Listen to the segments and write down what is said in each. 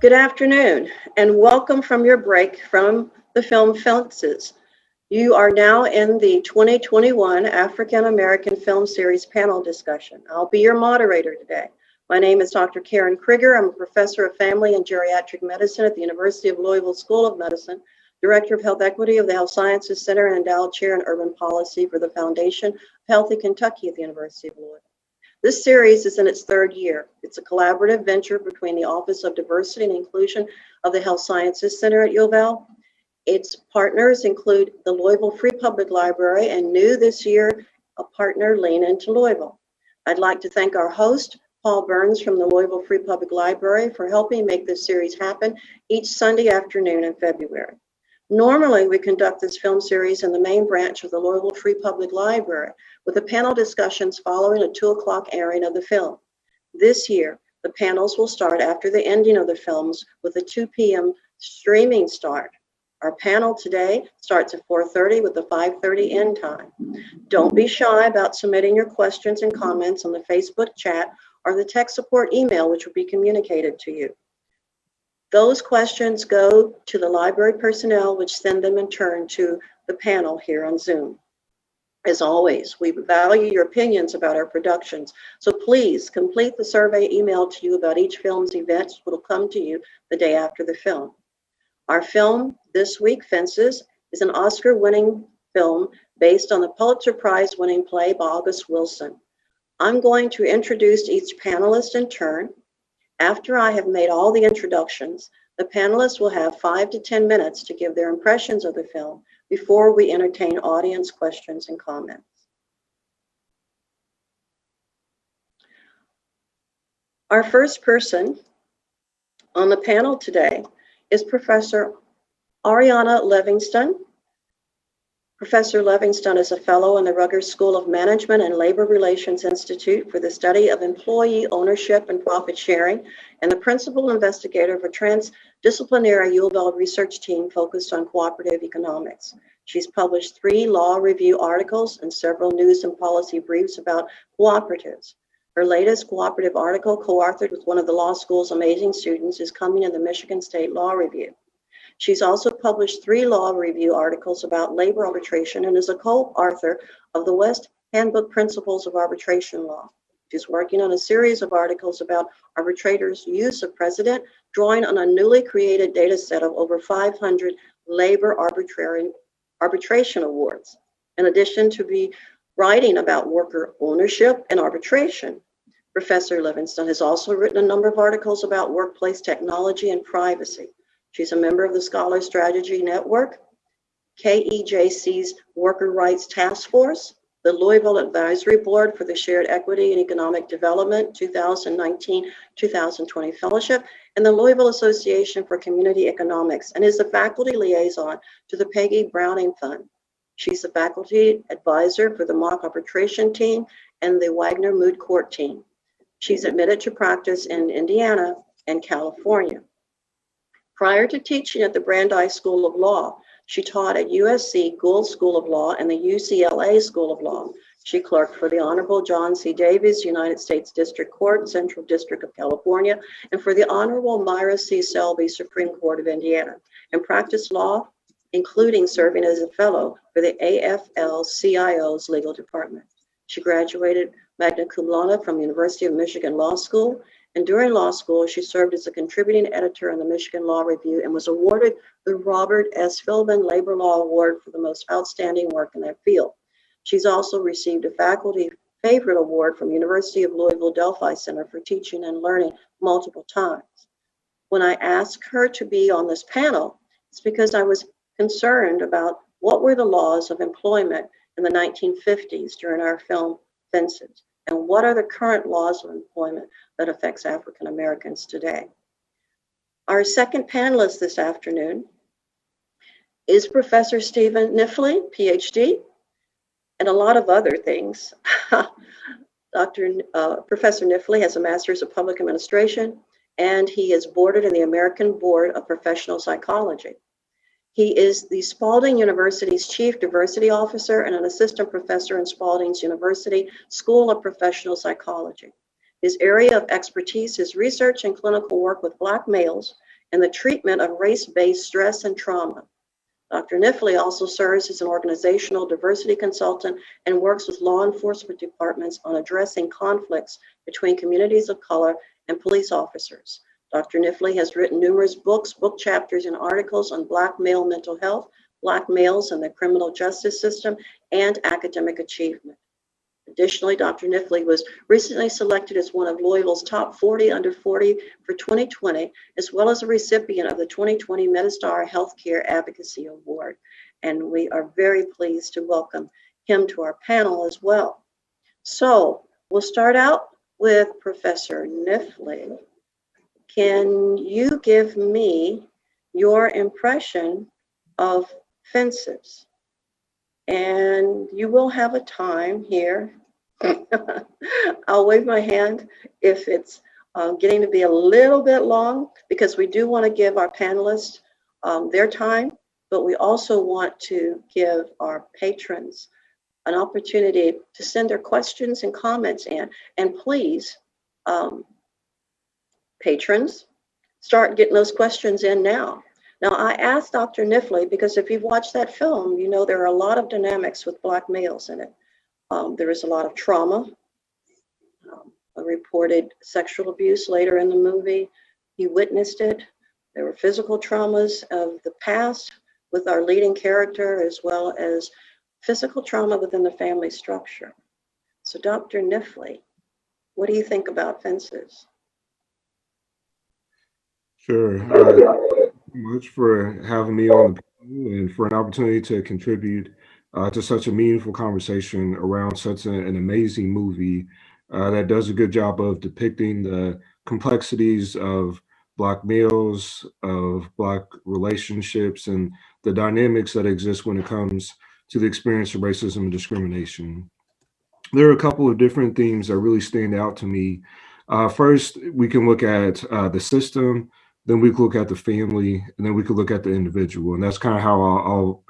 Good afternoon, and welcome from your break from the film Fences. You are now in the 2021 African American Film Series panel discussion. I'll be your moderator today. My name is Dr. Karen Krigger. I'm a professor of family and geriatric medicine at the University of Louisville School of Medicine, director of health equity of the Health Sciences Center, and endowed chair in urban policy for the Foundation of Healthy Kentucky at the University of Louisville. This series is in its third year. It's a collaborative venture between the Office of Diversity and Inclusion of the Health Sciences Center at U of L. Its partners include the Louisville Free Public Library and new this year, a partner, Lean Into Louisville. I'd like to thank our host, Paul Burns from the Louisville Free Public Library, for helping make this series happen each Sunday afternoon in February. Normally, we conduct this film series in the main branch of the Louisville Free Public Library, with the panel discussions following a 2 o'clock airing of the film. This year, the panels will start after the ending of the films with a 2 p.m. streaming start. Our panel today starts at 4:30 with a 5:30 end time. Don't be shy about submitting your questions and comments on the Facebook chat or the tech support email, which will be communicated to you. Those questions go to the library personnel, which send them in turn to the panel here on Zoom. As always, we value your opinions about our productions, so please complete the survey emailed to you about each film's events, which will come to you the day after the film. Our film this week, Fences, is an Oscar-winning film based on the Pulitzer Prize-winning play by August Wilson. I'm going to introduce each panelist in turn. After I have made all the introductions, the panelists will have 5 to 10 minutes to give their impressions of the film before we entertain audience questions and comments. Our first person on the panel today is Professor Ariana Levinson. Professor Levinson is a fellow in the Rutgers School of Management and Labor Relations Institute for the study of employee ownership and profit sharing, and the principal investigator of a transdisciplinary U of L research team focused on cooperative economics. She's published 3 law review articles and several news and policy briefs about cooperatives. Her latest cooperative article, co-authored with one of the law school's amazing students, is coming in the Michigan State Law Review. She's also published 3 law review articles about labor arbitration and is a co-author of the West Handbook Principles of Arbitration Law. She's working on a series of articles about arbitrators' use of precedent, drawing on a newly created data set of over 500 labor arbitration awards, in addition to be writing about worker ownership and arbitration. Professor Levinson has also written a number of articles about workplace technology and privacy. She's a member of the Scholar Strategy Network, KEJC's Worker Rights Task Force, the Louisville Advisory Board for the Shared Equity and Economic Development 2019-2020 Fellowship, and the Louisville Association for Community Economics, and is the faculty liaison to the Peggy Browning Fund. She's the faculty advisor for the mock arbitration team and the Wagner Moot Court team. She's admitted to practice in Indiana and California. Prior to teaching at the Brandeis School of Law, she taught at USC Gould School of Law and the UCLA School of Law. She clerked for the Honorable John C. Davis, United States District Court, Central District of California, and for the Honorable Myra C. Selby, Supreme Court of Indiana, and practiced law, including serving as a fellow for the AFL-CIO's legal department. She graduated magna cum laude from the University of Michigan Law School, and during law school, she served as a contributing editor in the Michigan Law Review and was awarded the Robert S. Philbin Labor Law Award for the most outstanding work in that field. She's also received a faculty favorite award from University of Louisville Delphi Center for Teaching and Learning multiple times. When I asked her to be on this panel, it's because I was concerned about what were the laws of employment in the 1950s during our film Fences, and what are the current laws of employment that affects African Americans today. Our second panelist this afternoon is Professor Stephen Kniffley, PhD, and a lot of other things. Professor Kniffley has a Master's of Public Administration, and he is boarded in the American Board of Professional Psychology. He is the Spalding University's Chief Diversity Officer and an assistant professor in Spalding's University School of Professional Psychology. His area of expertise is research and clinical work with Black males in the treatment of race-based stress and trauma. Dr. Kniffley also serves as an organizational diversity consultant and works with law enforcement departments on addressing conflicts between communities of color and police officers. Dr. Kniffley has written numerous books, book chapters, and articles on Black male mental health, Black males in the criminal justice system, and academic achievement. Additionally, Dr. Kniffley was recently selected as one of Louisville's top 40 under 40 for 2020, as well as a recipient of the 2020 Metastar Healthcare Advocacy Award. And we are very pleased to welcome him to our panel as well. So we'll start out with Professor Kniffley. Can you give me your impression of fences? And you will have a time here. I'll wave my hand if it's getting to be a little bit long, because we do want to give our panelists their time, but we also want to give our patrons an opportunity to send their questions and comments in. And please, patrons, start getting those questions in now. Now, I asked Dr. Kniffley because if you've watched that film, you know there are a lot of dynamics with Black males in it. There is a lot of trauma, a reported sexual abuse later in the movie. He witnessed it. There were physical traumas of the past with our leading character, as well as physical trauma within the family structure. So Dr. Kniffley, what do you think about fences? Sure. Thank you much for having me on the panel and for an opportunity to contribute to such a meaningful conversation around such an amazing movie that does a good job of depicting the complexities of Black males, of Black relationships, and the dynamics that exist when it comes to the experience of racism and discrimination. There are a couple of different themes that really stand out to me. First, we can look at the system, then we can look at the family, and then we could look at the individual. And that's kind of how I'll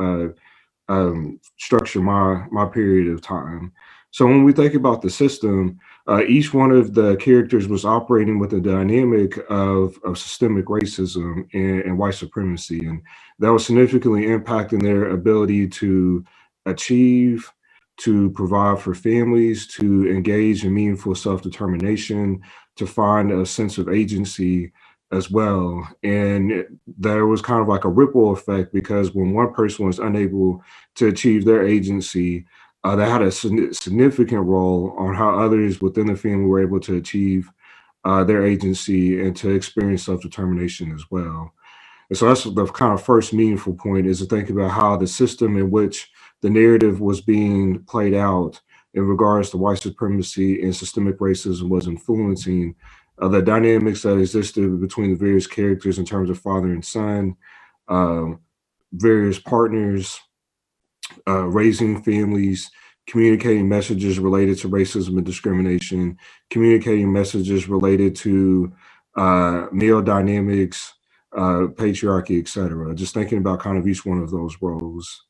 structure my period of time. So when we think about the system, each one of the characters was operating with a dynamic of systemic racism and white supremacy, and that was significantly impacting their ability to achieve, to provide for families, to engage in meaningful self-determination, to find a sense of agency as well. And there was kind of like a ripple effect, because when one person was unable to achieve their agency, that had a significant role on how others within the family were able to achieve their agency and to experience self-determination as well. And so that's the kind of first meaningful point, is to think about how the system in which the narrative was being played out in regards to white supremacy and systemic racism was influencing the dynamics that existed between the various characters in terms of father and son, various partners, raising families, communicating messages related to racism and discrimination, communicating messages related to male dynamics, patriarchy, et cetera. Just thinking about kind of each one of those roles.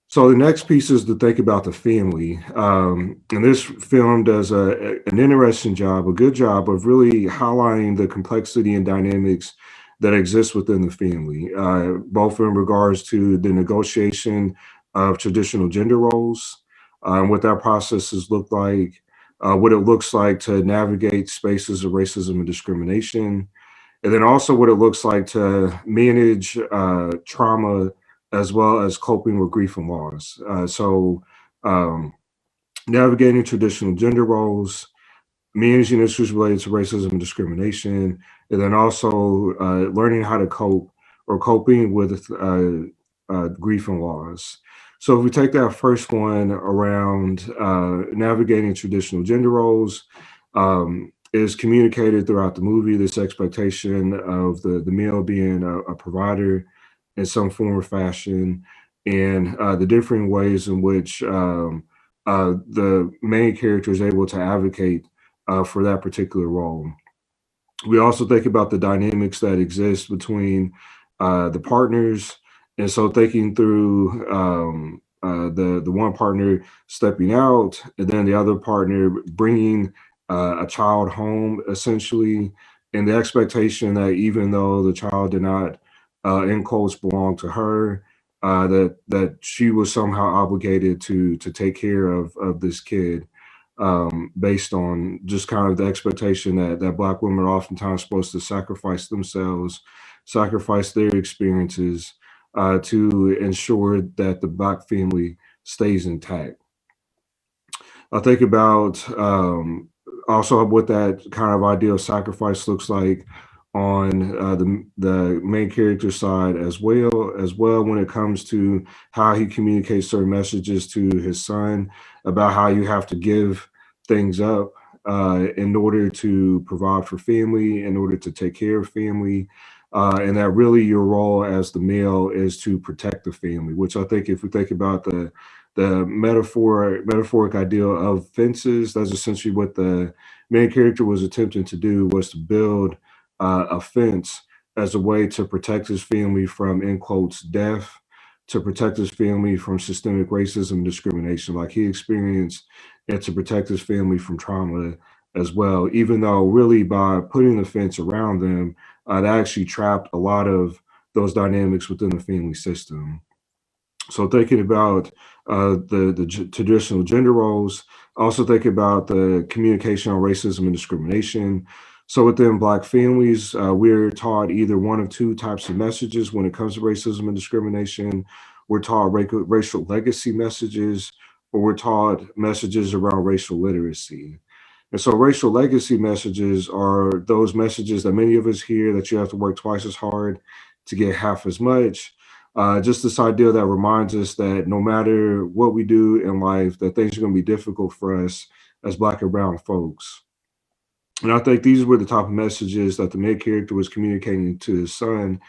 So the next piece is to think about the family. And this film does an interesting job, a good job of really highlighting the complexity and dynamics that exist within the family, both in regards to the negotiation of traditional gender roles, what that process has looked like, what it looks like to navigate spaces of racism and discrimination, and then also what it looks like to manage trauma as well as coping with grief and loss. Navigating traditional gender roles, managing issues related to racism and discrimination, and then also learning how to cope or coping with grief and loss. So if we take that first one around navigating traditional gender roles, is communicated throughout the movie, this expectation of the male being a provider in some form or fashion, and the differing ways in which the main character is able to advocate for that particular role. We also think about the dynamics that exist between the partners, and so thinking through the one partner stepping out, and then the other partner bringing a child home, essentially, and the expectation that even though the child did not, in quotes, belong to her, that she was somehow obligated to take care of this kid, based on just kind of the expectation that Black women are oftentimes supposed to sacrifice themselves, sacrifice their experiences, to ensure that the Black family stays intact. I think about, also what that kind of idea of sacrifice looks like on, the main character side as well when it comes to how he communicates certain messages to his son about how you have to give things up, in order to provide for family, in order to take care of family, and that really your role as the male is to protect the family. Which I think, if we think about the metaphoric idea of fences, that's essentially what the main character was attempting to do, was to build, a fence as a way to protect his family from, in quotes, death, to protect his family from systemic racism and discrimination like he experienced, and to protect his family from trauma as well, even though really by putting the fence around them, that actually trapped a lot of those dynamics within the family system. So thinking about, traditional gender roles, also think about the communication on racism and discrimination. So within Black families, we're taught either one of two types of messages when it comes to racism and discrimination. We're taught racial legacy messages, or we're taught messages around racial literacy. And so racial legacy messages are those messages that many of us hear, that you have to work twice as hard to get half as much. Just this idea that reminds us that no matter what we do in life, that things are going to be difficult for us as Black and brown folks. And I think these were the type of messages that the main character was communicating to his son,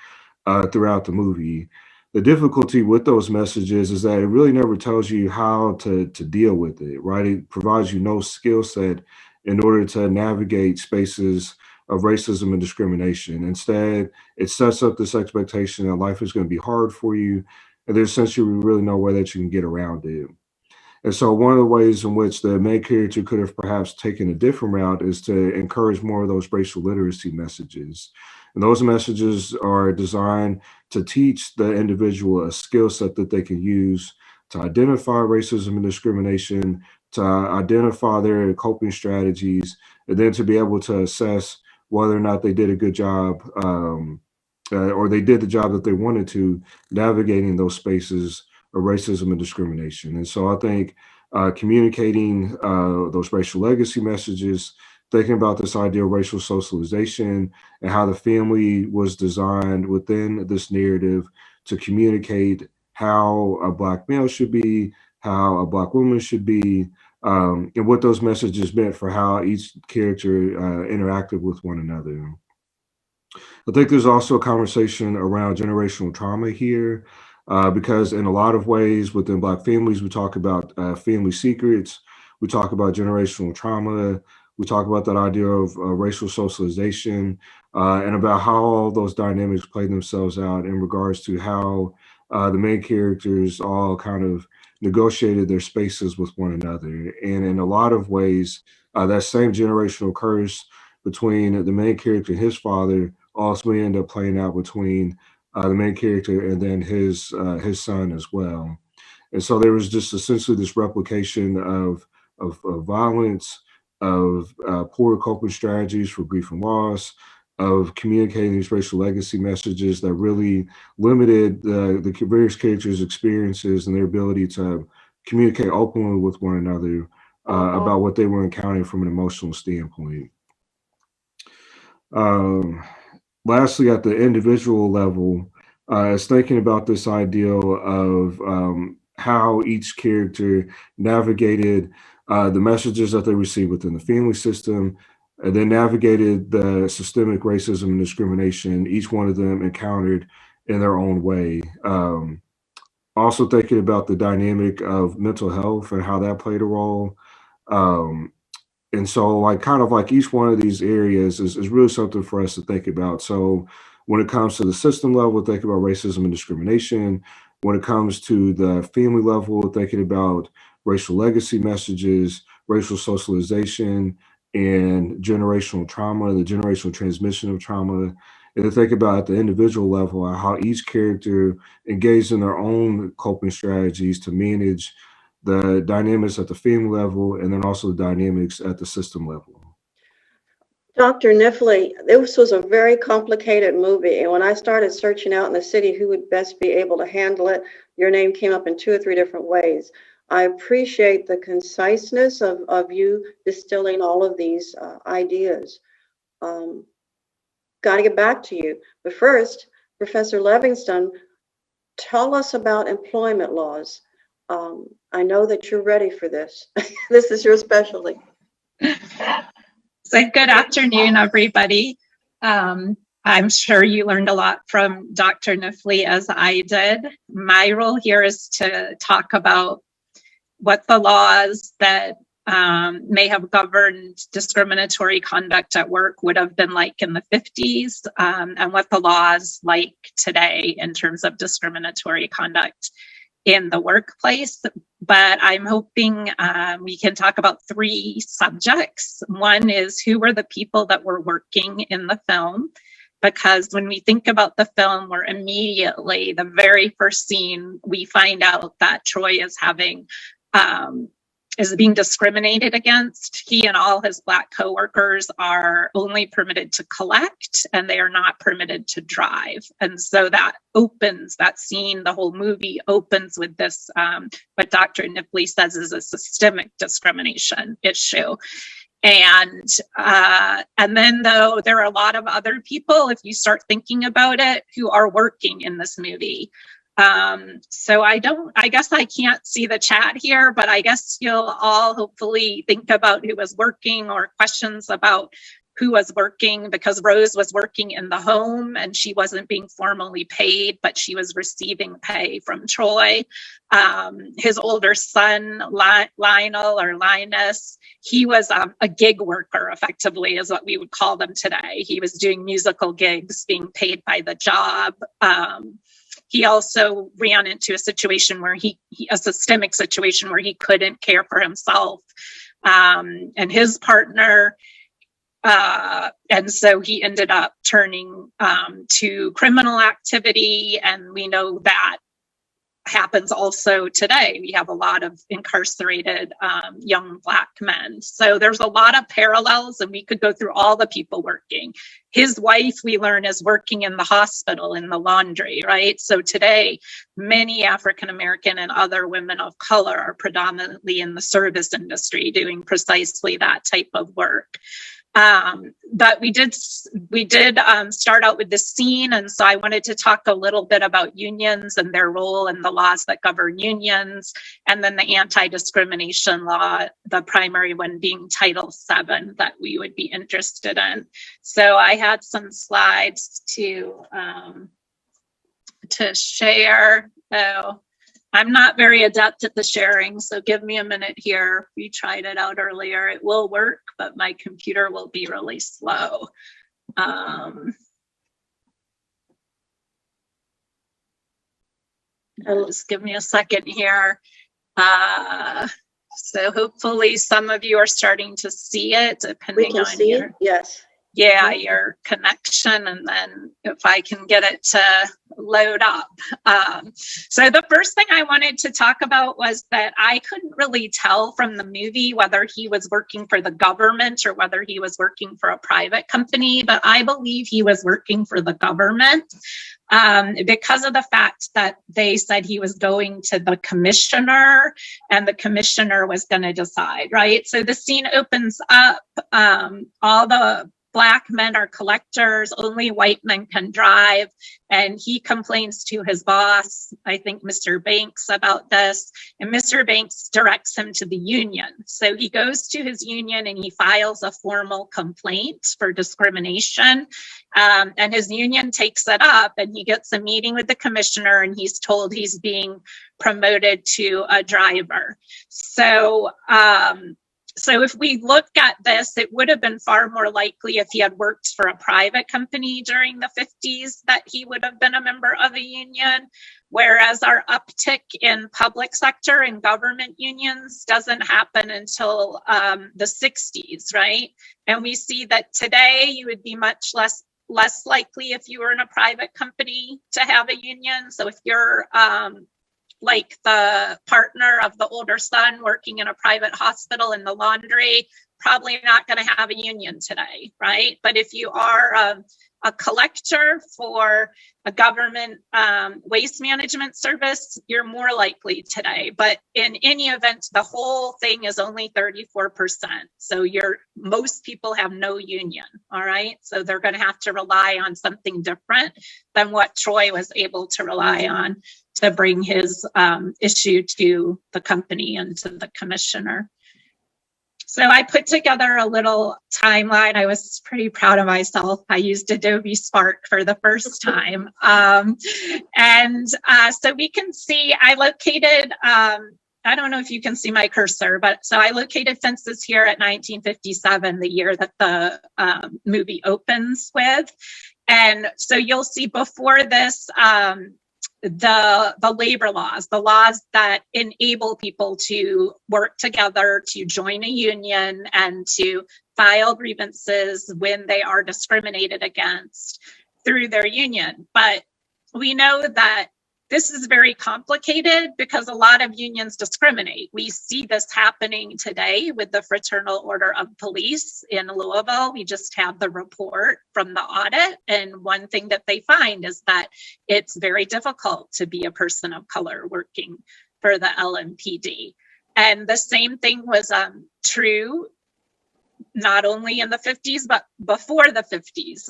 throughout the movie. The difficulty with those messages is that it really never tells you how to deal with it, right? It provides you no skill set in order to navigate spaces of racism and discrimination. Instead, it sets up this expectation that life is going to be hard for you, and there's essentially really no way that you can get around it. And so one of the ways in which the main character could have perhaps taken a different route is to encourage more of those racial literacy messages. And those messages are designed to teach the individual a skill set that they can use to identify racism and discrimination, to identify their coping strategies, and then to be able to assess whether or not they did a good job, or they did the job that they wanted to, navigating those spaces of racism and discrimination. And so I think, communicating, those racial legacy messages, thinking about this idea of racial socialization and how the family was designed within this narrative to communicate how a Black male should be, how a Black woman should be, and what those messages meant for how each character, interacted with one another. I think there's also a conversation around generational trauma here, because in a lot of ways within Black families, we talk about, family secrets, we talk about generational trauma, we talk about that idea of, racial socialization, and about how all those dynamics play themselves out in regards to how, the main characters all kind of negotiated their spaces with one another. And in a lot of ways, that same generational curse between the main character and his father ultimately end up playing out between, the main character and then his son as well. And so there was just essentially this replication of violence, of, poor coping strategies for grief and loss, of communicating these racial legacy messages that really limited the various characters' experiences and their ability to communicate openly with one another, Mhm. about what they were encountering from an emotional standpoint. Um, Lastly, at the individual level, is thinking about this ideal of, how each character navigated, the messages that they received within the family system, and then navigated the systemic racism and discrimination each one of them encountered in their own way. Also thinking about the dynamic of mental health and how that played a role. Um, and so, like, kind of like each one of these areas is really something for us to think about. So, when it comes to the system level, think about racism and discrimination. When it comes to the family level, thinking about racial legacy messages, racial socialization, in generational trauma, the generational transmission of trauma, and to think about at the individual level how each character engaged in their own coping strategies to manage the dynamics at the family level and then also the dynamics at the system level. Dr. Kniffley, this was a very complicated movie, and when I started searching out in the city who would best be able to handle it, your name came up in 2 or 3 different ways. I appreciate the conciseness of you distilling all of these ideas. Got to get back to you. But first, Professor Levinson, tell us about employment laws. I know that you're ready for this. This is your specialty. So good afternoon, everybody. I'm sure you learned a lot from Dr. Kniffley as I did. My role here is to talk about what the laws that may have governed discriminatory conduct at work would have been like in the 50s, and what the laws like today in terms of discriminatory conduct in the workplace. But I'm hoping we can talk about 3 subjects. One is who were the people that were working in the film? Because when we think about the film, we're immediately, the very first scene, we find out that Troy is being discriminated against. He and all his Black coworkers are only permitted to collect, and they are not permitted to drive. And so that scene, the whole movie opens with this, what Dr. Kniffley says is a systemic discrimination issue. And then though, there are a lot of other people, if you start thinking about it, who are working in this movie. So I guess I can't see the chat here, but I guess you'll all hopefully think about who was working or questions about who was working, because Rose was working in the home and she wasn't being formally paid, but she was receiving pay from Troy. His older son, Lionel or Linus, he was a gig worker, effectively, is what we would call them today. He was doing musical gigs, being paid by the job. He also ran into a situation where a systemic situation where he couldn't care for himself and his partner. And so he ended up turning to criminal activity. And we know that happens also today. We have a lot of incarcerated young Black men. So there's a lot of parallels, and we could go through all the people working. His wife, we learn, is working in the hospital in the laundry, right? So today, many African American and other women of color are predominantly in the service industry doing precisely that type of work. But we did start out with this scene, and so I wanted to talk a little bit about unions and their role and the laws that govern unions, and then the anti-discrimination law, the primary one being Title VII that we would be interested in. So I had some slides to share. So I'm not very adept at the sharing, so give me a minute here. We tried it out earlier. It will work, but my computer will be really slow. Just give me a second here. So hopefully some of you are starting to see it, depending on We can see it, yes. Yeah, your connection, and then if I can get it to load up. So the first thing I wanted to talk about was that I couldn't really tell from the movie whether he was working for the government or whether he was working for a private company, but I believe he was working for the government because of the fact that they said he was going to the commissioner and the commissioner was going to decide, right? So the scene opens up, all the Black men are collectors, only white men can drive. And he complains to his boss, I think Mr. Banks, about this. And Mr. Banks directs him to the union. So he goes to his union and he files a formal complaint for discrimination. And his union takes it up and he gets a meeting with the commissioner and he's told he's being promoted to a driver. So So if we look at this, it would have been far more likely if he had worked for a private company during the 50s that he would have been a member of a union, whereas our uptick in public sector and government unions doesn't happen until the 60s, right? And we see that today you would be much less likely if you were in a private company to have a union. So if you're like the partner of the older son working in a private hospital in the laundry, probably not going to have a union today, right? But if you are a collector for a government waste management service, you're more likely today. But in any event, the whole thing is only 34%. So most people have no union, all right? So they're going to have to rely on something different than what Troy was able to rely on to bring his issue to the company and to the commissioner. So I put together a little timeline. I was pretty proud of myself. I used Adobe Spark for the first time. So we can see I located, I don't know if you can see my cursor, but so I located fences here at 1957, the year that the movie opens with. And so you'll see before this, the labor laws, the laws that enable people to work together, to join a union, and to file grievances when they are discriminated against through their union. But we know that this is very complicated because a lot of unions discriminate. We see this happening today with the Fraternal Order of Police in Louisville. We just had the report from the audit. And one thing that they find is that it's very difficult to be a person of color working for the LMPD. And the same thing was true not only in the 50s, but before the 50s.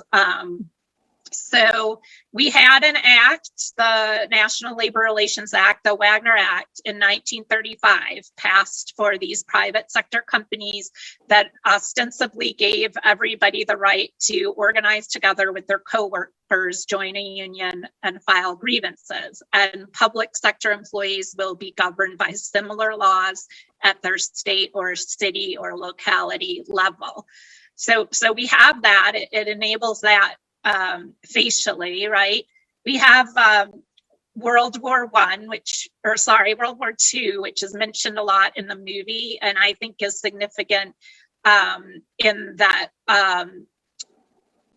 So we had an act, the National Labor Relations Act, the Wagner Act in 1935, passed for these private sector companies that ostensibly gave everybody the right to organize together with their coworkers, join a union, and file grievances. And public sector employees will be governed by similar laws at their state or city or locality level. So we have that. It enables that facially, right? We have World War II, which is mentioned a lot in the movie, and I think is significant in that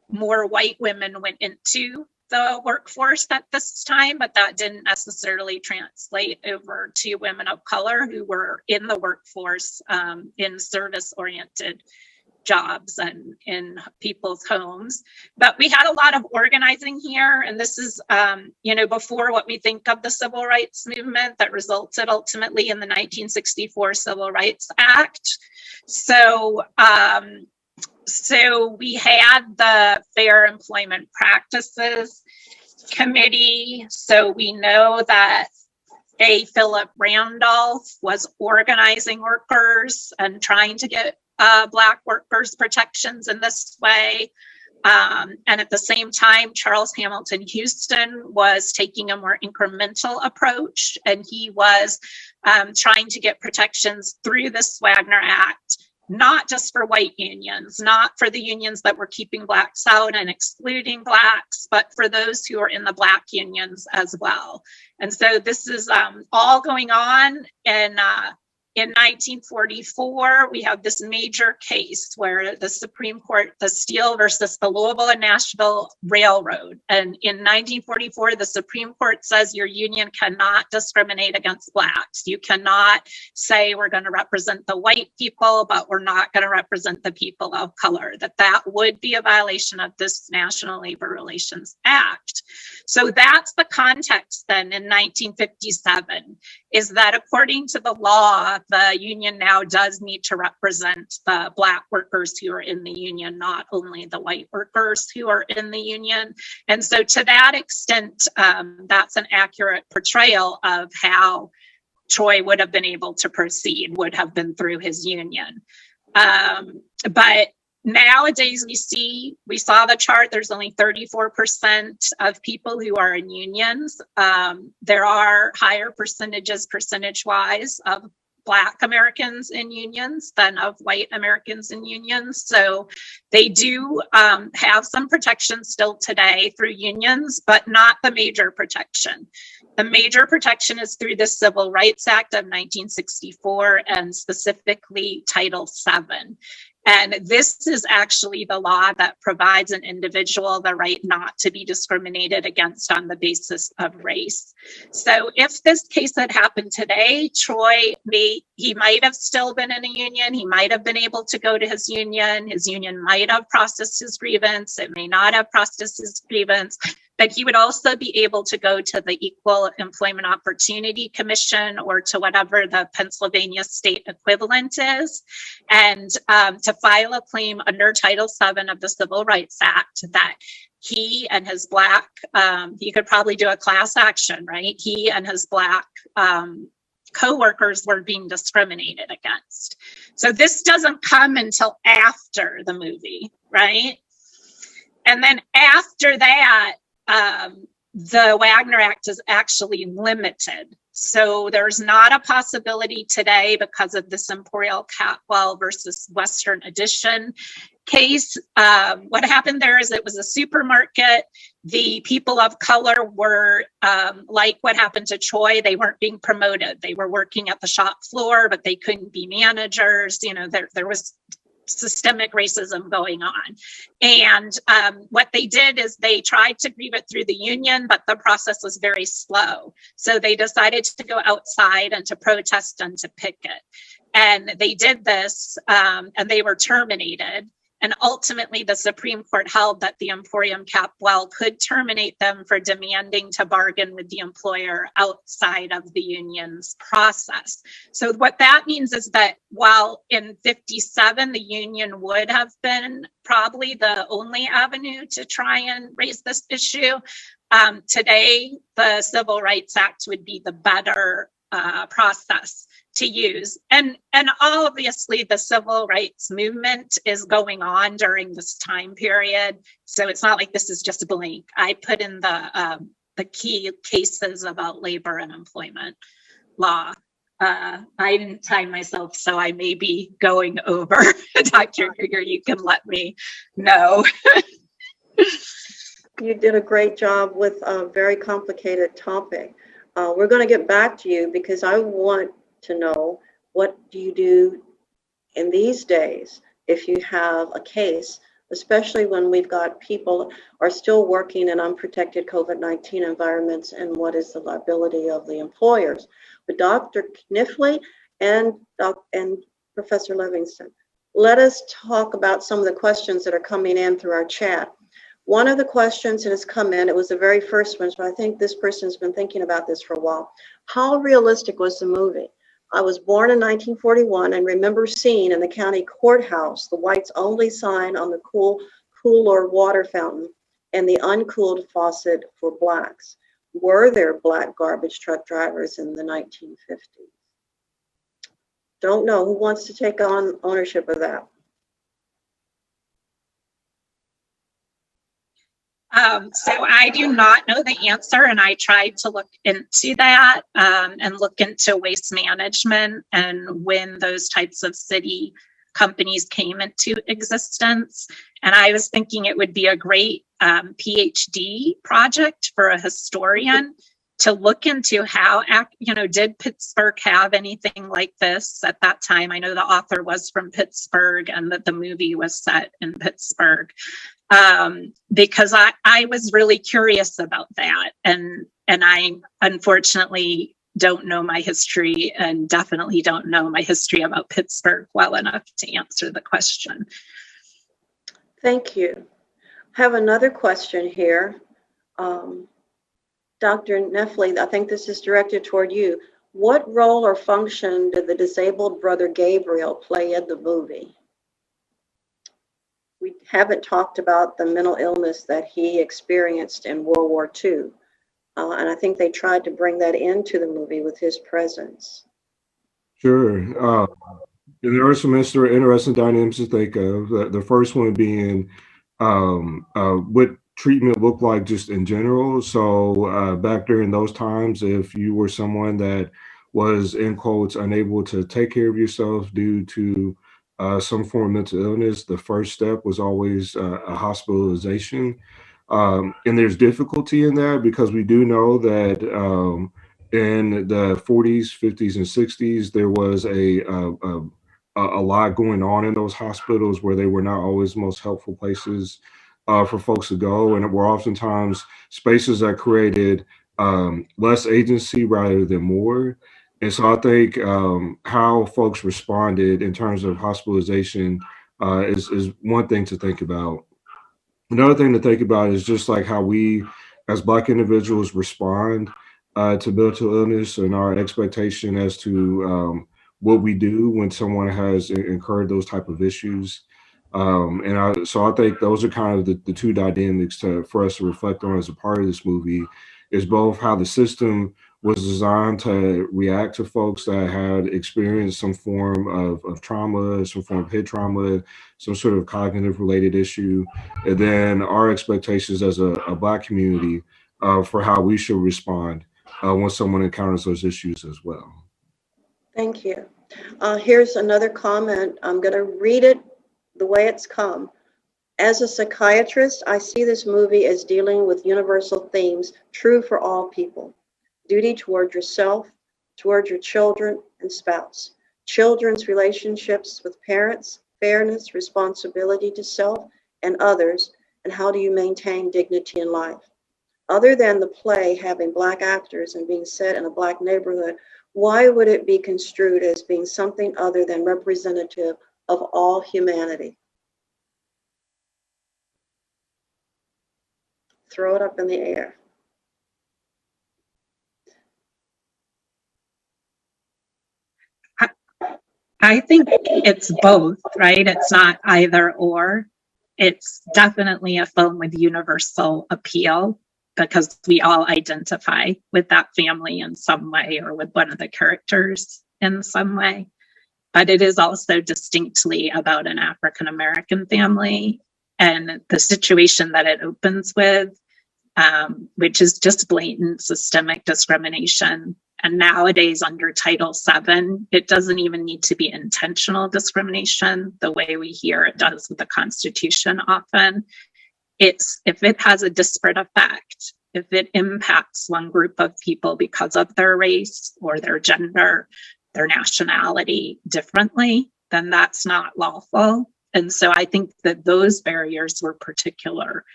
more white women went into the workforce at this time, but that didn't necessarily translate over to women of color who were in the workforce in service-oriented jobs and in people's homes. But we had a lot of organizing here, and this is before what we think of the civil rights movement that resulted ultimately in the 1964 Civil Rights Act. So we had the Fair Employment Practices Committee. So we know that A. Philip Randolph was organizing workers and trying to get Black workers protections in this way. And at the same time, Charles Hamilton Houston was taking a more incremental approach, and he was trying to get protections through this Wagner Act, not just for white unions, not for the unions that were keeping Blacks out and excluding Blacks, but for those who are in the Black unions as well. And so this is all going on. In 1944, we have this major case where the Supreme Court, the Steele versus the Louisville and Nashville Railroad. And in 1944, the Supreme Court says your union cannot discriminate against Blacks. You cannot say we're going to represent the white people, but we're not going to represent the people of color, that would be a violation of this National Labor Relations Act. So that's the context then in 1957, is that according to the law, the union now does need to represent the Black workers who are in the union, not only the white workers who are in the union. And so to that extent, that's an accurate portrayal of how Troy would have been able to proceed, would have been through his union. But nowadays we saw the chart, there's only 34% of people who are in unions. There are higher percentage-wise of Black Americans in unions than of white Americans in unions. So they do have some protection still today through unions, but not the major protection. The major protection is through the Civil Rights Act of 1964 and specifically Title VII. And this is actually the law that provides an individual the right not to be discriminated against on the basis of race. So if this case had happened today, Troy he might have still been in a union. He might have been able to go to his union. His union might have processed his grievance. It may not have processed his grievance, but he would also be able to go to the Equal Employment Opportunity Commission or to whatever the Pennsylvania state equivalent is, and to file a claim under Title VII of the Civil Rights Act that he and his Black, he could probably do a class action, right? He and his Black co-workers were being discriminated against. So this doesn't come until after the movie, right? And then after that, the Wagner Act is actually limited. So there's not a possibility today because of this Imperial Catwell versus Western Addition case. What happened there is it was a supermarket. The people of color were, like what happened to Troy, they weren't being promoted. They were working at the shop floor, but they couldn't be managers. You know, there was systemic racism going on. And what they did is they tried to grieve it through the union, but the process was very slow. So they decided to go outside and to protest and to picket. And they did this and they were terminated. And ultimately, the Supreme Court held that the Emporium Catwell could terminate them for demanding to bargain with the employer outside of the union's process. So what that means is that while in 57, the union would have been probably the only avenue to try and raise this issue, today, the Civil Rights Act would be the better process to use. And obviously the civil rights movement is going on during this time period. So it's not like this is just a blank. I put in the key cases about labor and employment law. I didn't time myself, so I may be going over. Dr. Krigger, you can let me know. You did a great job with a very complicated topic. We're going to get back to you because I want to know, what do you do in these days if you have a case, especially when we've got people are still working in unprotected COVID-19 environments, and what is the liability of the employers? But Dr. Kniffley and Professor Levinson, let us talk about some of the questions that are coming in through our chat. One of the questions that has come in, it was the very first one, so I think this person's been thinking about this for a while. How realistic was the movie? I was born in 1941 and remember seeing in the county courthouse the whites only sign on the cooler water fountain and the uncooled faucet for blacks. Were there black garbage truck drivers in the 1950s? Don't know. Who wants to take on ownership of that? So I do not know the answer, and I tried to look into that and look into waste management and when those types of city companies came into existence. And I was thinking it would be a great PhD project for a historian to look into how, did Pittsburgh have anything like this at that time? I know the author was from Pittsburgh and that the movie was set in Pittsburgh. Because I was really curious about that. And I unfortunately don't know my history and definitely don't know my history about Pittsburgh well enough to answer the question. Thank you. I have another question here. Dr. Kniffley, I think this is directed toward you. What role or function did the disabled brother Gabriel play in the movie? We haven't talked about the mental illness that he experienced in World War II. And I think they tried to bring that into the movie with his presence. Sure. There are some interesting dynamics to think of. The first one being what treatment looked like just in general. So back during those times, if you were someone that was, in quotes, unable to take care of yourself due to some form of mental illness, the first step was always a hospitalization. And there's difficulty in that because we do know that in the 40s, 50s, and 60s, there was a lot going on in those hospitals where they were not always the most helpful places for folks to go. And were oftentimes spaces that created less agency rather than more. And so I think how folks responded in terms of hospitalization is one thing to think about. Another thing to think about is just like how we as Black individuals respond to mental illness and our expectation as to what we do when someone has incurred those type of issues. So I think those are kind of the two dynamics for us to reflect on as a part of this movie is both how the system was designed to react to folks that had experienced some form of trauma, some form of head trauma, some sort of cognitive related issue, and then our expectations as a Black community for how we should respond when someone encounters those issues as well. Thank you. Here's another comment. I'm going to read it the way it's come. As a psychiatrist, I see this movie as dealing with universal themes true for all people. Duty toward yourself, toward your children and spouse, children's relationships with parents, fairness, responsibility to self and others, and how do you maintain dignity in life. Other than the play having Black actors and being set in a Black neighborhood, why would it be construed as being something other than representative of all humanity? Throw it up in the air. I think it's both, right? It's not either or. It's definitely a film with universal appeal because we all identify with that family in some way or with one of the characters in some way. But it is also distinctly about an African American family and the situation that it opens with, which is just blatant systemic discrimination. And nowadays, under Title VII, it doesn't even need to be intentional discrimination the way we hear it does with the Constitution often. It's if it has a disparate effect, if it impacts one group of people because of their race or their gender, their nationality differently, then that's not lawful. And so I think that those barriers were particular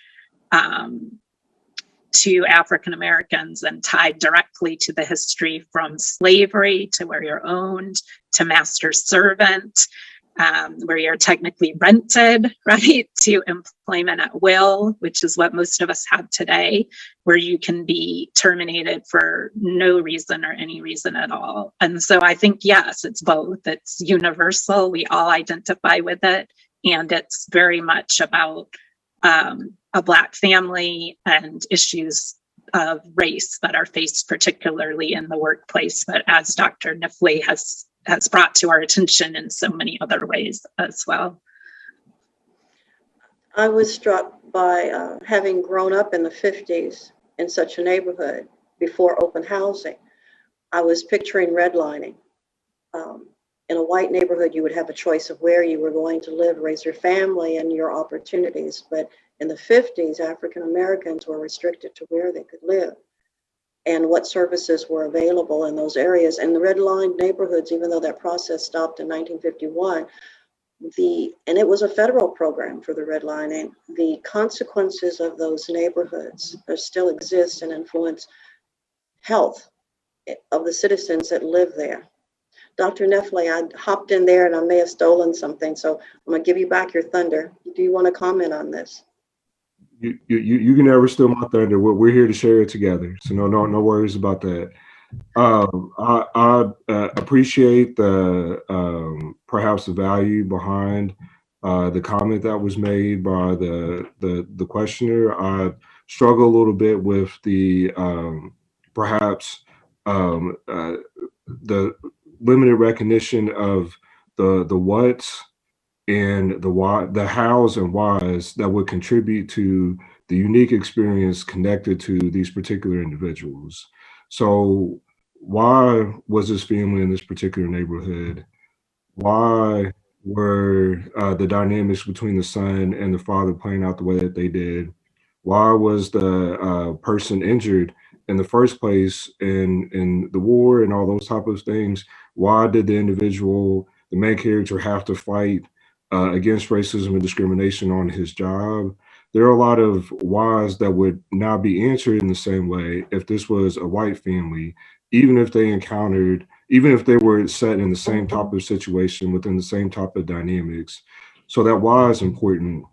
to African Americans and tied directly to the history from slavery to where you're owned to master servant, where you're technically rented, right, to employment at will, which is what most of us have today, where you can be terminated for no reason or any reason at all. And so I think, yes, it's both. It's universal. We all identify with it. And it's very much about a Black family and issues of race that are faced particularly in the workplace, but as Dr. Kniffley has brought to our attention in so many other ways as well. I was struck by having grown up in the 50s in such a neighborhood before open housing. I was picturing redlining. In a white neighborhood, you would have a choice of where you were going to live, raise your family, and your opportunities. But in the 50s, African Americans were restricted to where they could live and what services were available in those areas. And the redlined neighborhoods, even though that process stopped in 1951, and it was a federal program for the redlining, the consequences of those neighborhoods still exist and influence health of the citizens that live there. Dr. Kniffley, I hopped in there and I may have stolen something, so I'm gonna give you back your thunder. Do you want to comment on this? You can never steal my thunder. We're here to share it together, so no worries about that. I appreciate the perhaps the value behind the comment that was made by the questioner. I struggle a little bit with the perhaps the limited recognition of the what's and the why, the hows and whys that would contribute to the unique experience connected to these particular individuals. So why was this family in this particular neighborhood? Why were the dynamics between the son and the father playing out the way that they did? Why was the person injured in the first place in the war and all those type of things? Why did the individual, the main character, have to fight against racism and discrimination on his job? There are a lot of whys that would not be answered in the same way if this was a white family, even if they encountered, even if they were set in the same type of situation within the same type of dynamics. So that why is important.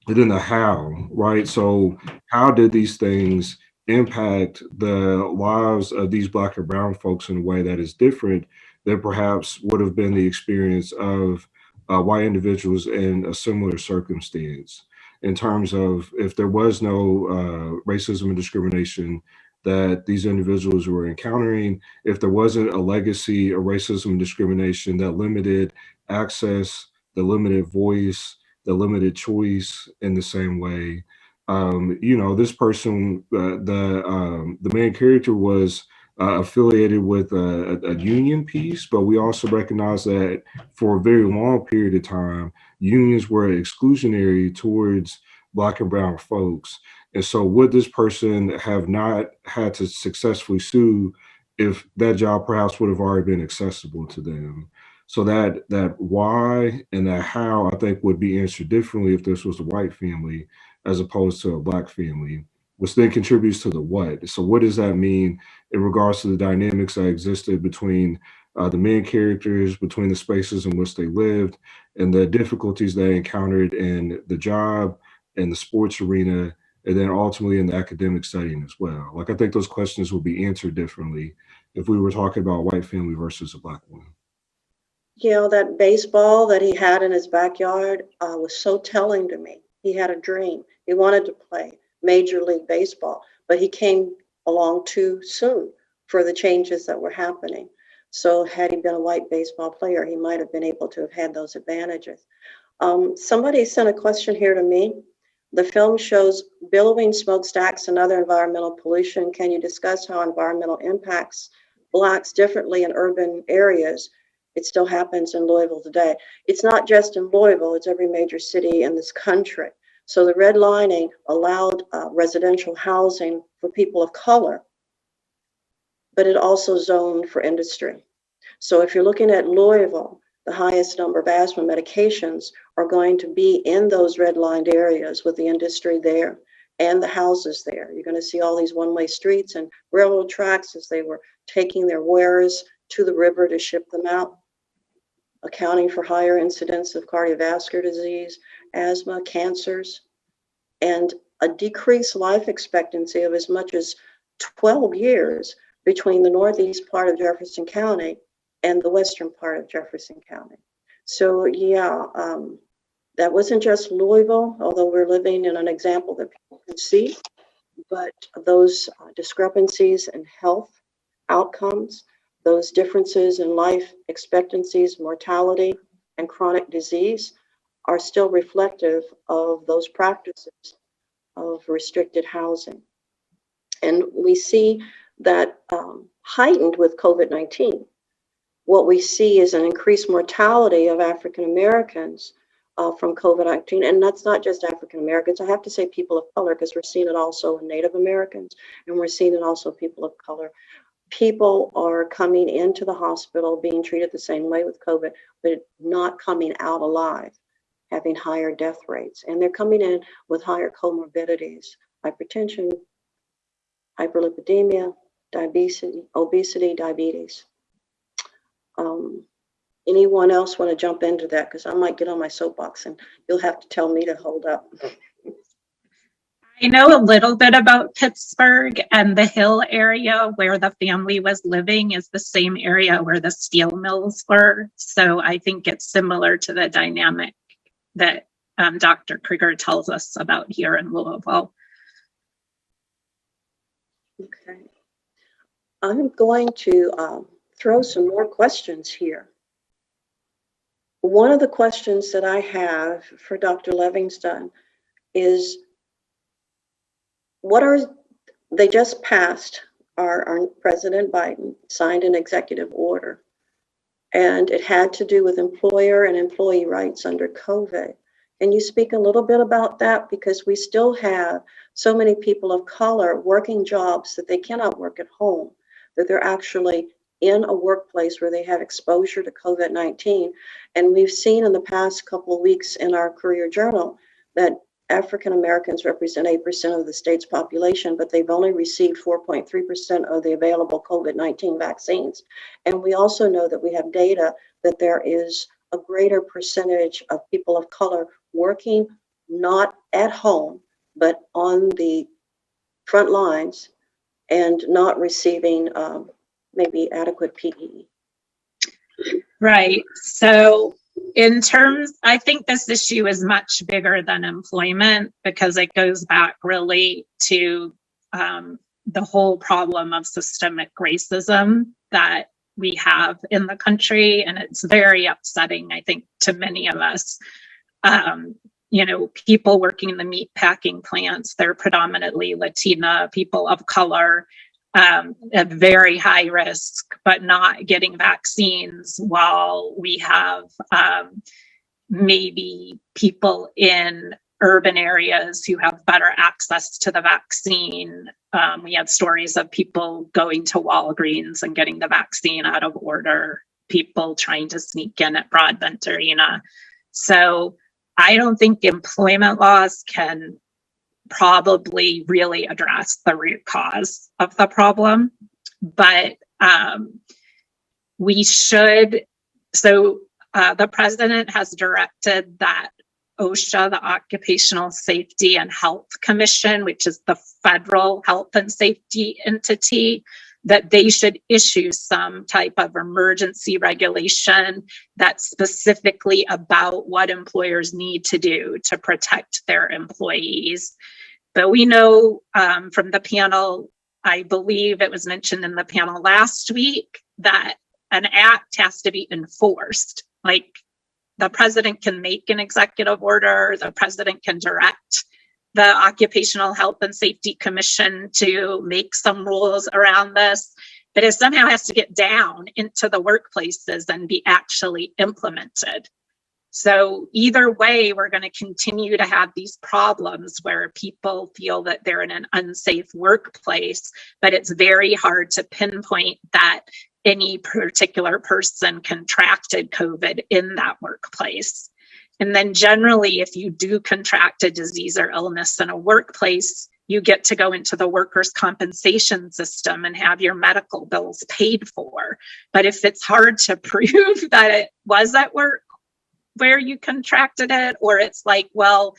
And then the how, right? So how did these things impact the lives of these Black and brown folks in a way that is different than perhaps would have been the experience of white individuals in a similar circumstance, in terms of if there was no racism and discrimination that these individuals were encountering, if there wasn't a legacy of racism and discrimination that limited access, the limited voice, the limited choice in the same way. This person, the main character was affiliated with a union piece, but we also recognize that for a very long period of time, unions were exclusionary towards Black and brown folks. And so, would this person have not had to successfully sue if that job perhaps would have already been accessible to them? So that why and that how, I think, would be answered differently if this was a white family as opposed to a Black family, which then contributes to the what. So what does that mean in regards to the dynamics that existed between the main characters, between the spaces in which they lived, and the difficulties they encountered in the job, in the sports arena, and then ultimately in the academic setting as well? Like, I think those questions would be answered differently if we were talking about a white family versus a Black one. That baseball that he had in his backyard was so telling to me. He had a dream. He wanted to play Major League Baseball, but he came along too soon for the changes that were happening. So had he been a white baseball player, he might have been able to have had those advantages. Somebody sent a question here to me. The film shows billowing smokestacks and other environmental pollution. Can you discuss how environmental impacts Blacks differently in urban areas? It still happens in Louisville today. It's not just in Louisville, it's every major city in this country. So the redlining allowed residential housing for people of color, but it also zoned for industry. So if you're looking at Louisville, the highest number of asthma medications are going to be in those redlined areas with the industry there and the houses there. You're going to see all these one-way streets and railroad tracks as they were taking their wares to the river to ship them out, accounting for higher incidence of cardiovascular disease, asthma, cancers, and a decreased life expectancy of as much as 12 years between the northeast part of Jefferson County and the western part of Jefferson County. So that wasn't just Louisville, although we're living in an example that people can see, but those discrepancies in health outcomes, those differences in life expectancies, mortality, and chronic disease are still reflective of those practices of restricted housing. And we see that heightened with COVID-19. What we see is an increased mortality of African Americans from COVID-19, and that's not just African Americans. I have to say people of color, because we're seeing it also in Native Americans, and we're seeing it also people of color. People are coming into the hospital being treated the same way with COVID, but not coming out alive, having higher death rates. And they're coming in with higher comorbidities, hypertension, hyperlipidemia, obesity, diabetes. Anyone else want to jump into that? Because I might get on my soapbox and you'll have to tell me to hold up. I know a little bit about Pittsburgh, and the Hill area where the family was living is the same area where the steel mills were. So I think it's similar to the dynamic that Dr. Krigger tells us about here in Louisville. Okay. I'm going to throw some more questions here. One of the questions that I have for Dr. Levinson is, they just passed our President Biden signed an executive order, and it had to do with employer and employee rights under COVID. Can you speak a little bit about that? Because we still have so many people of color working jobs that they cannot work at home, that they're actually in a workplace where they have exposure to COVID-19. And we've seen in the past couple of weeks in our Courier Journal that African Americans represent 8% of the state's population, but they've only received 4.3% of the available COVID-19 vaccines. And we also know that we have data that there is a greater percentage of people of color working not at home, but on the front lines and not receiving maybe adequate PPE. Right. So in terms, I think this issue is much bigger than employment because it goes back really to the whole problem of systemic racism that we have in the country. And it's very upsetting, I think, to many of us. You know, people working in the meat packing plants, they're predominantly Latina, people of color, at very high risk, but not getting vaccines, while we have maybe people in urban areas who have better access to the vaccine. We had stories of people going to Walgreens and getting the vaccine out of order, people trying to sneak in at Broadbent Arena. So I don't think employment laws can probably really address the root cause of the problem, but we should. So the president has directed that OSHA, the Occupational Safety and Health Commission, which is the federal health and safety entity, that they should issue some type of emergency regulation that's specifically about what employers need to do to protect their employees. But we know from the panel, I believe it was mentioned in the panel last week, that an act has to be enforced. Like, the president can make an executive order, the president can direct the Occupational Health and Safety Commission to make some rules around this, but it somehow has to get down into the workplaces and be actually implemented. So either way, we're going to continue to have these problems where people feel that they're in an unsafe workplace, but it's very hard to pinpoint that any particular person contracted COVID in that workplace. And then generally, if you do contract a disease or illness in a workplace, you get to go into the workers' compensation system and have your medical bills paid for. But if it's hard to prove that it was at work where you contracted it, or it's like, well,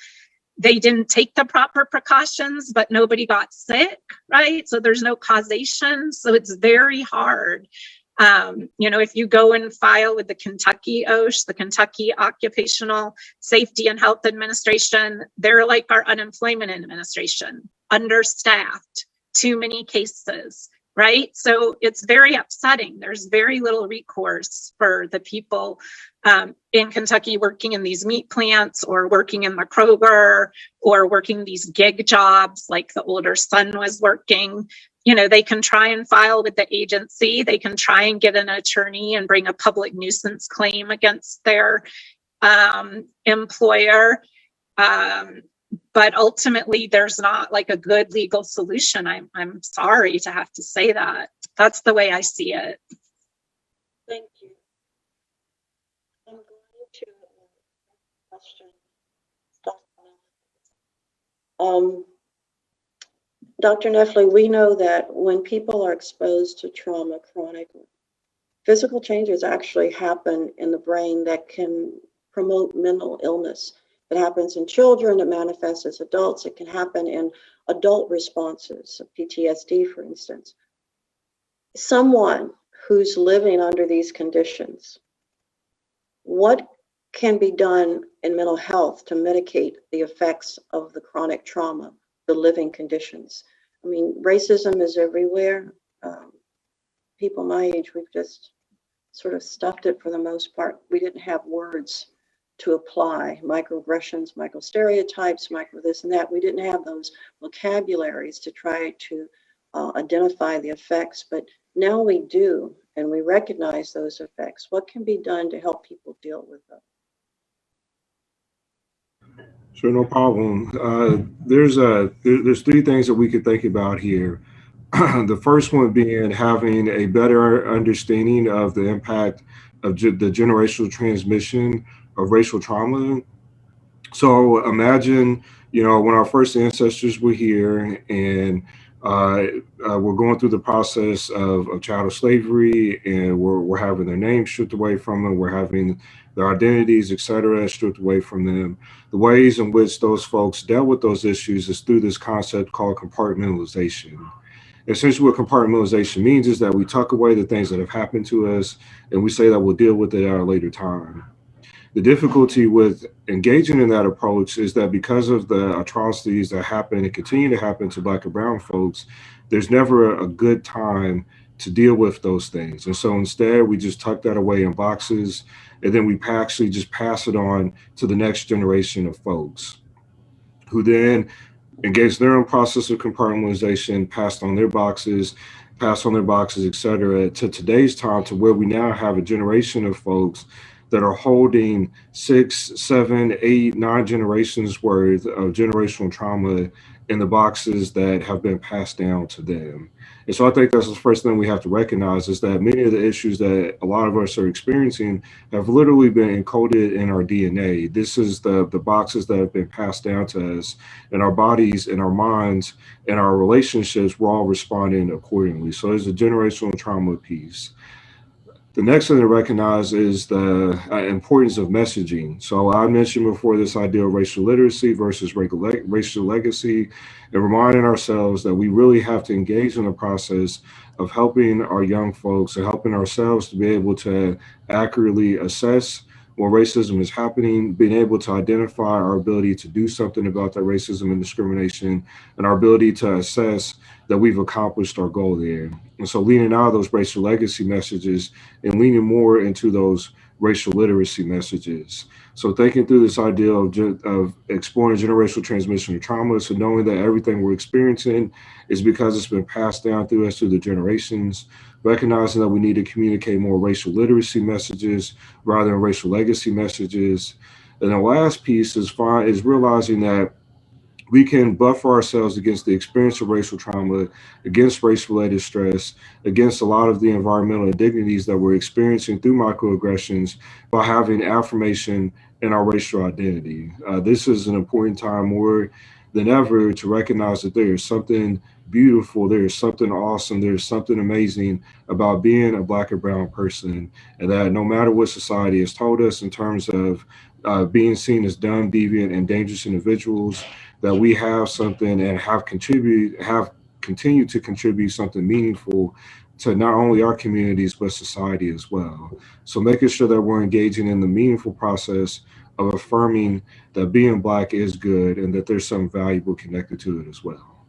they didn't take the proper precautions, but nobody got sick, right? So there's no causation. So it's very hard. You know, if you go and file with the Kentucky OSH, the Kentucky Occupational Safety and Health Administration, they're like our unemployment administration, understaffed, too many cases, right? So it's very upsetting. There's very little recourse for the people in Kentucky working in these meat plants or working in the Krigger or working these gig jobs like the older son was working. You know, they can try and file with the agency. They can try and get an attorney and bring a public nuisance claim against their employer. But ultimately, there's not like a good legal solution. I'm sorry to have to say that. That's the way I see it. Thank you. I'm going to question Dr. Kniffley, we know that when people are exposed to trauma chronically, physical changes actually happen in the brain that can promote mental illness. It happens in children, it manifests as adults, it can happen in adult responses, PTSD, for instance. Someone who's living under these conditions, what can be done in mental health to mitigate the effects of the chronic trauma, the living conditions? I mean, racism is everywhere. People my age, we've just sort of stuffed it for the most part. We didn't have words to apply, microaggressions, microstereotypes, micro this and that. We didn't have those vocabularies to try to identify the effects, but now we do, and we recognize those effects. What can be done to help people deal with them? Sure, no problem. There's three things that we could think about here. The first one being having a better understanding of the impact of the generational transmission of racial trauma. So imagine, when our first ancestors were here and we're going through the process of chattel slavery, and we're having their names stripped away from them, we're having their identities, et cetera, stripped away from them. The ways in which those folks dealt with those issues is through this concept called compartmentalization. Essentially, what compartmentalization means is that we tuck away the things that have happened to us, and we say that we'll deal with it at a later time. The difficulty with engaging in that approach is that because of the atrocities that happen and continue to happen to Black and brown folks, there's never a good time to deal with those things. And so instead, we just tuck that away in boxes, and then we actually just pass it on to the next generation of folks, who then engage their own process of compartmentalization, pass on their boxes, et cetera, to today's time, to where we now have a generation of folks that are holding 6, 7, 8, 9 generations worth of generational trauma in the boxes that have been passed down to them. And so I think that's the first thing we have to recognize, is that many of the issues that a lot of us are experiencing have literally been encoded in our DNA. This is the boxes that have been passed down to us, and our bodies and our minds and our relationships, we're all responding accordingly. So there's a generational trauma piece. The next thing to recognize is the importance of messaging. So I mentioned before this idea of racial literacy versus racial legacy, and reminding ourselves that we really have to engage in the process of helping our young folks and helping ourselves to be able to accurately assess when racism is happening, being able to identify our ability to do something about that racism and discrimination, and our ability to assess that we've accomplished our goal there. And so leaning out of those racial legacy messages and leaning more into those racial literacy messages. So thinking through this idea of exploring generational transmission of trauma, so knowing that everything we're experiencing is because it's been passed down through us through the generations, recognizing that we need to communicate more racial literacy messages rather than racial legacy messages. And the last piece is realizing that we can buffer ourselves against the experience of racial trauma, against race-related stress, against a lot of the environmental indignities that we're experiencing through microaggressions by having affirmation in our racial identity. This is an important time more than ever to recognize that there is something beautiful, there is something awesome, there is something amazing about being a Black or brown person, and that no matter what society has told us in terms of being seen as dumb, deviant, and dangerous individuals, that we have something and have continued to contribute something meaningful to not only our communities, but society as well. So making sure that we're engaging in the meaningful process of affirming that being Black is good and that there's something valuable connected to it as well.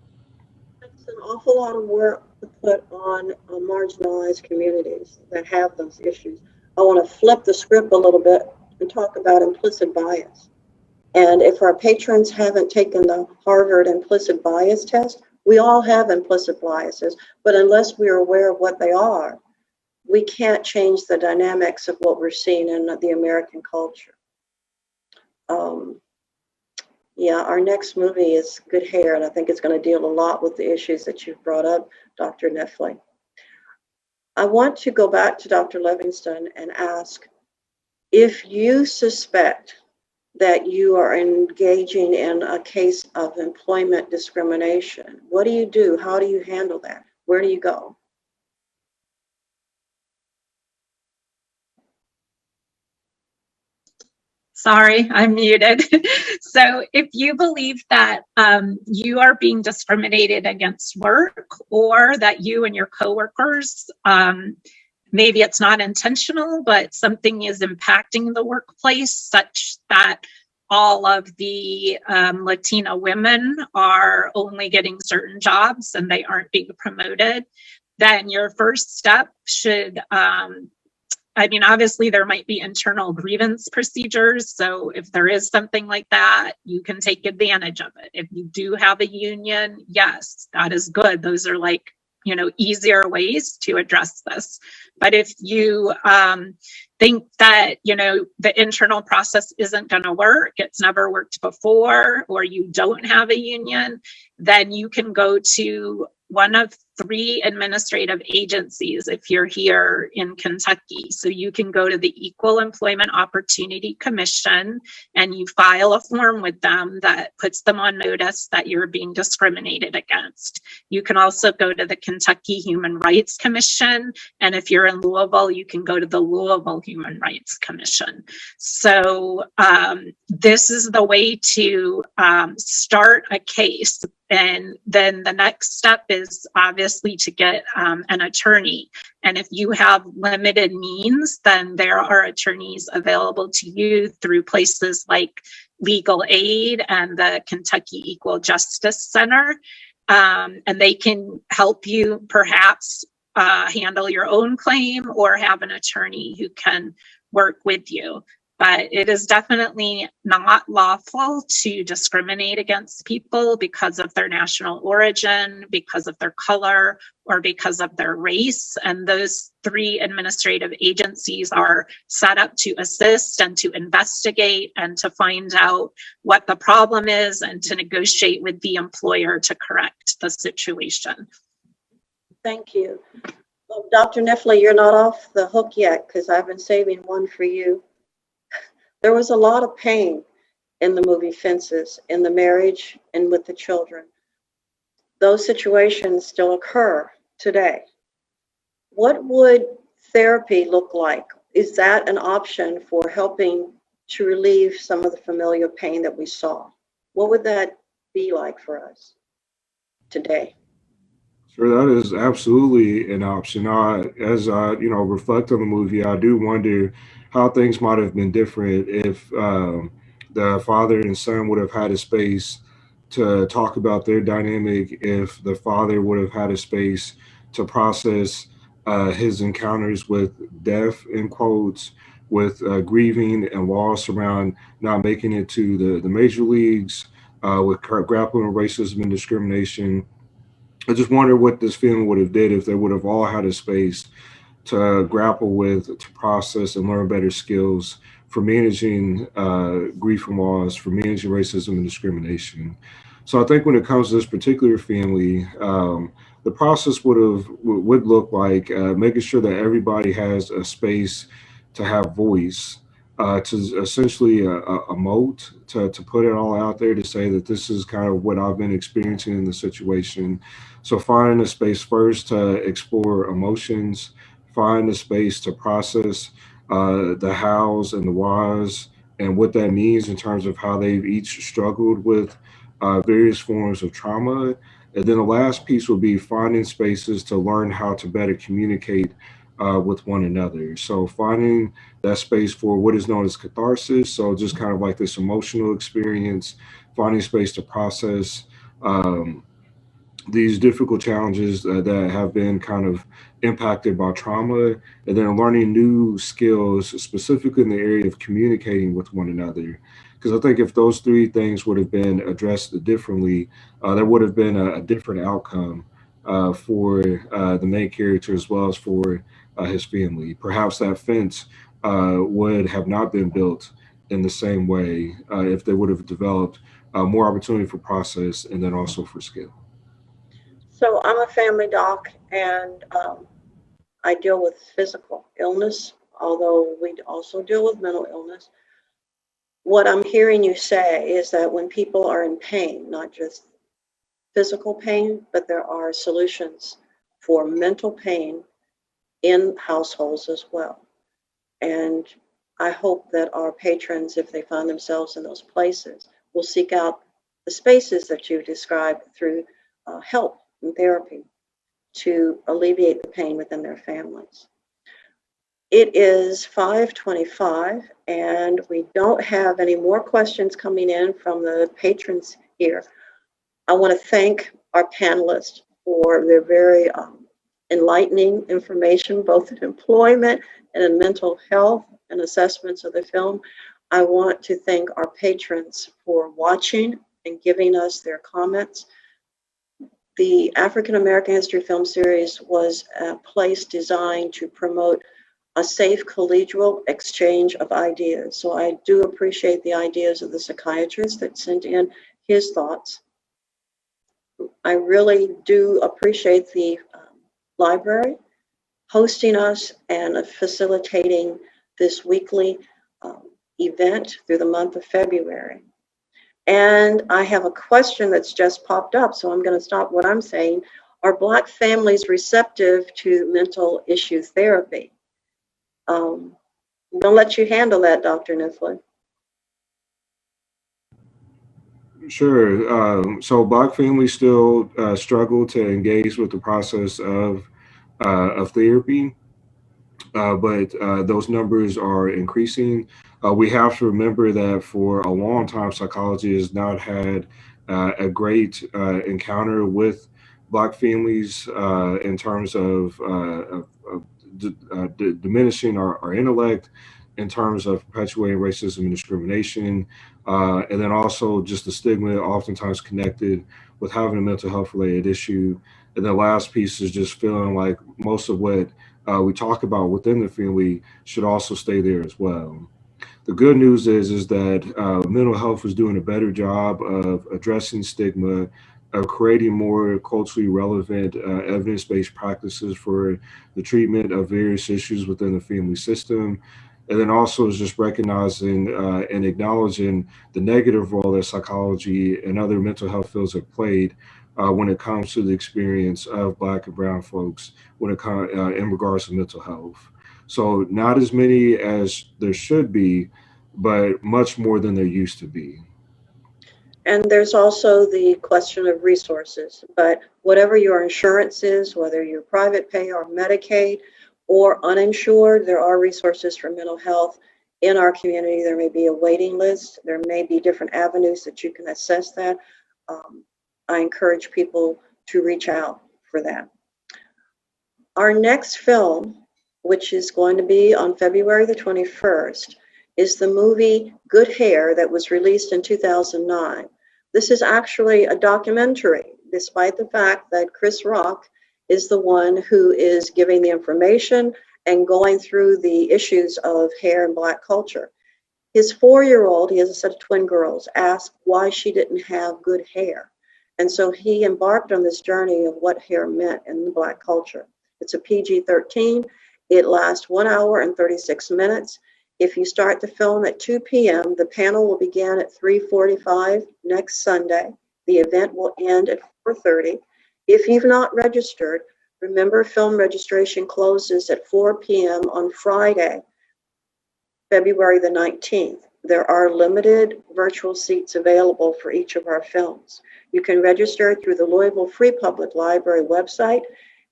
It's an awful lot of work to put on marginalized communities that have those issues. I want to flip the script a little bit and talk about implicit bias. And if our patrons haven't taken the Harvard implicit bias test, we all have implicit biases, but unless we are aware of what they are, we can't change the dynamics of what we're seeing in the American culture. Yeah, our next movie is Good Hair, and I think it's going to deal a lot with the issues that you've brought up, Dr. Kniffley. I want to go back to Dr. Levinson and ask, if you suspect that you are engaging in a case of employment discrimination, what do you do? How do you handle that? Where do you go? Sorry, I'm muted. So if you believe that you are being discriminated against work, or that you and your coworkers, maybe it's not intentional, but something is impacting the workplace such that all of the Latina women are only getting certain jobs and they aren't being promoted, then your first step should, obviously there might be internal grievance procedures. So if there is something like that, you can take advantage of it. If you do have a union, yes, that is good. Those are like easier ways to address this. But if you think that, the internal process isn't going to work, it's never worked before, or you don't have a union, then you can go to one of 3 administrative agencies if you're here in Kentucky. So you can go to the Equal Employment Opportunity Commission and you file a form with them that puts them on notice that you're being discriminated against. You can also go to the Kentucky Human Rights Commission. And if you're in Louisville, you can go to the Louisville Human Rights Commission. So this is the way to start a case. And then the next step is obviously to get an attorney. And if you have limited means, then there are attorneys available to you through places like Legal Aid and the Kentucky Equal Justice Center. And they can help you perhaps handle your own claim or have an attorney who can work with you. But it is definitely not lawful to discriminate against people because of their national origin, because of their color, or because of their race. And those 3 administrative agencies are set up to assist and to investigate and to find out what the problem is and to negotiate with the employer to correct the situation. Thank you. Well, Dr. Kniffley, you're not off the hook yet because I've been saving one for you. There was a lot of pain in the movie Fences, in the marriage and with the children. Those situations still occur today. What would therapy look like? Is that an option for helping to relieve some of the familial pain that we saw? What would that be like for us today? Sure, that is absolutely an option. As I, reflect on the movie, I do wonder how things might have been different if the father and son would have had a space to talk about their dynamic, if the father would have had a space to process his encounters with death, in quotes, with grieving and loss around not making it to the major leagues, with grappling with racism and discrimination. I just wonder what this film would have did if they would have all had a space to grapple with, to process and learn better skills for managing grief and loss, for managing racism and discrimination. So I think when it comes to this particular family, the process would look like making sure that everybody has a space to have voice, to essentially emote, to put it all out there, to say that this is kind of what I've been experiencing in the situation. So finding a space first to explore emotions, find a space to process the hows and the whys and what that means in terms of how they've each struggled with various forms of trauma. And then the last piece will be finding spaces to learn how to better communicate with one another. So finding that space for what is known as catharsis. So just kind of like this emotional experience, finding space to process these difficult challenges that have been kind of impacted by trauma, and then learning new skills, specifically in the area of communicating with one another. Because I think if those 3 things would have been addressed differently, there would have been a different outcome for the main character as well as for his family. Perhaps that fence would have not been built in the same way if they would have developed more opportunity for process and then also for skill. So I'm a family doc, and I deal with physical illness, although we also deal with mental illness. What I'm hearing you say is that when people are in pain, not just physical pain, but there are solutions for mental pain in households as well. And I hope that our patrons, if they find themselves in those places, will seek out the spaces that you described through help and therapy to alleviate the pain within their families. It is 5:25, and we don't have any more questions coming in from the patrons here. I want to thank our panelists for their very enlightening information, both in employment and in mental health and assessments of the film. I want to thank our patrons for watching and giving us their comments. The African American History Film Series was a place designed to promote a safe collegial exchange of ideas. So I do appreciate the ideas of the psychiatrist that sent in his thoughts. I really do appreciate the library hosting us and facilitating this weekly event through the month of February. And I have a question that's just popped up, so I'm going to stop what I'm saying. Are Black families receptive to mental issue therapy? I'm going to let you handle that, Dr. Kniffley. Sure. So Black families still struggle to engage with the process of therapy, but those numbers are increasing. We have to remember that for a long time, psychology has not had a great encounter with Black families in terms of diminishing our intellect, in terms of perpetuating racism and discrimination, and then also just the stigma oftentimes connected with having a mental health related issue. And the last piece is just feeling like most of what we talk about within the family should also stay there as well. The good news is that mental health is doing a better job of addressing stigma, of creating more culturally relevant evidence-based practices for the treatment of various issues within the family system. And then also is just recognizing and acknowledging the negative role that psychology and other mental health fields have played when it comes to the experience of Black and Brown folks when it comes in regards to mental health. So not as many as there should be, but much more than there used to be. And there's also the question of resources, but whatever your insurance is, whether you're private pay or Medicaid or uninsured, there are resources for mental health in our community. There may be a waiting list. There may be different avenues that you can assess that. I encourage people to reach out for that. Our next film, which is going to be on February the 21st, is the movie Good Hair that was released in 2009. This is actually a documentary, despite the fact that Chris Rock is the one who is giving the information and going through the issues of hair and Black culture. His 4-year-old, he has a set of twin girls, asked why she didn't have good hair. And so he embarked on this journey of what hair meant in the Black culture. It's a PG-13. It lasts 1 hour and 36 minutes. If you start the film at 2 p.m., the panel will begin at 3:45 next Sunday. The event will end at 4:30. If you've not registered, remember film registration closes at 4 p.m. on Friday, February the 19th. There are limited virtual seats available for each of our films. You can register through the Louisville Free Public Library website,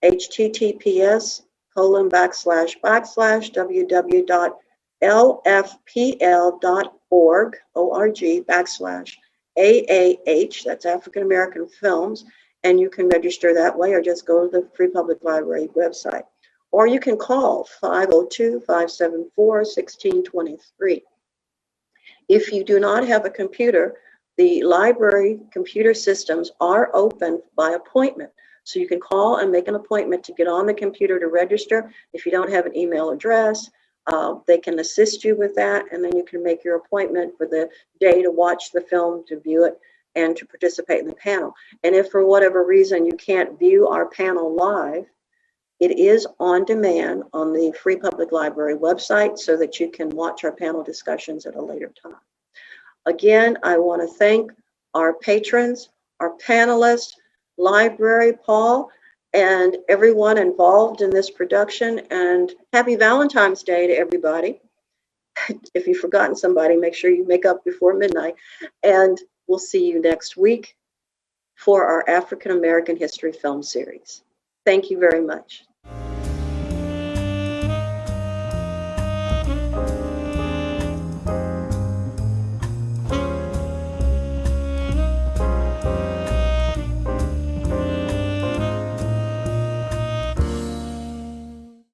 https://www.lfpl.org/AAH, that's African American Films, and you can register that way or just go to the Free Public Library website. Or you can call 502-574-1623. If you do not have a computer, the library computer systems are open by appointment. So you can call and make an appointment to get on the computer to register. If you don't have an email address, they can assist you with that, and then you can make your appointment for the day to watch the film, to view it, and to participate in the panel. And if for whatever reason you can't view our panel live, it is on demand on the Free Public Library website so that you can watch our panel discussions at a later time. Again, I want to thank our patrons, our panelists, library, Paul, and everyone involved in this production. And happy Valentine's Day to everybody. If you've forgotten somebody, make sure you make up before midnight. And we'll see you next week for our African American History Film Series. Thank you very much.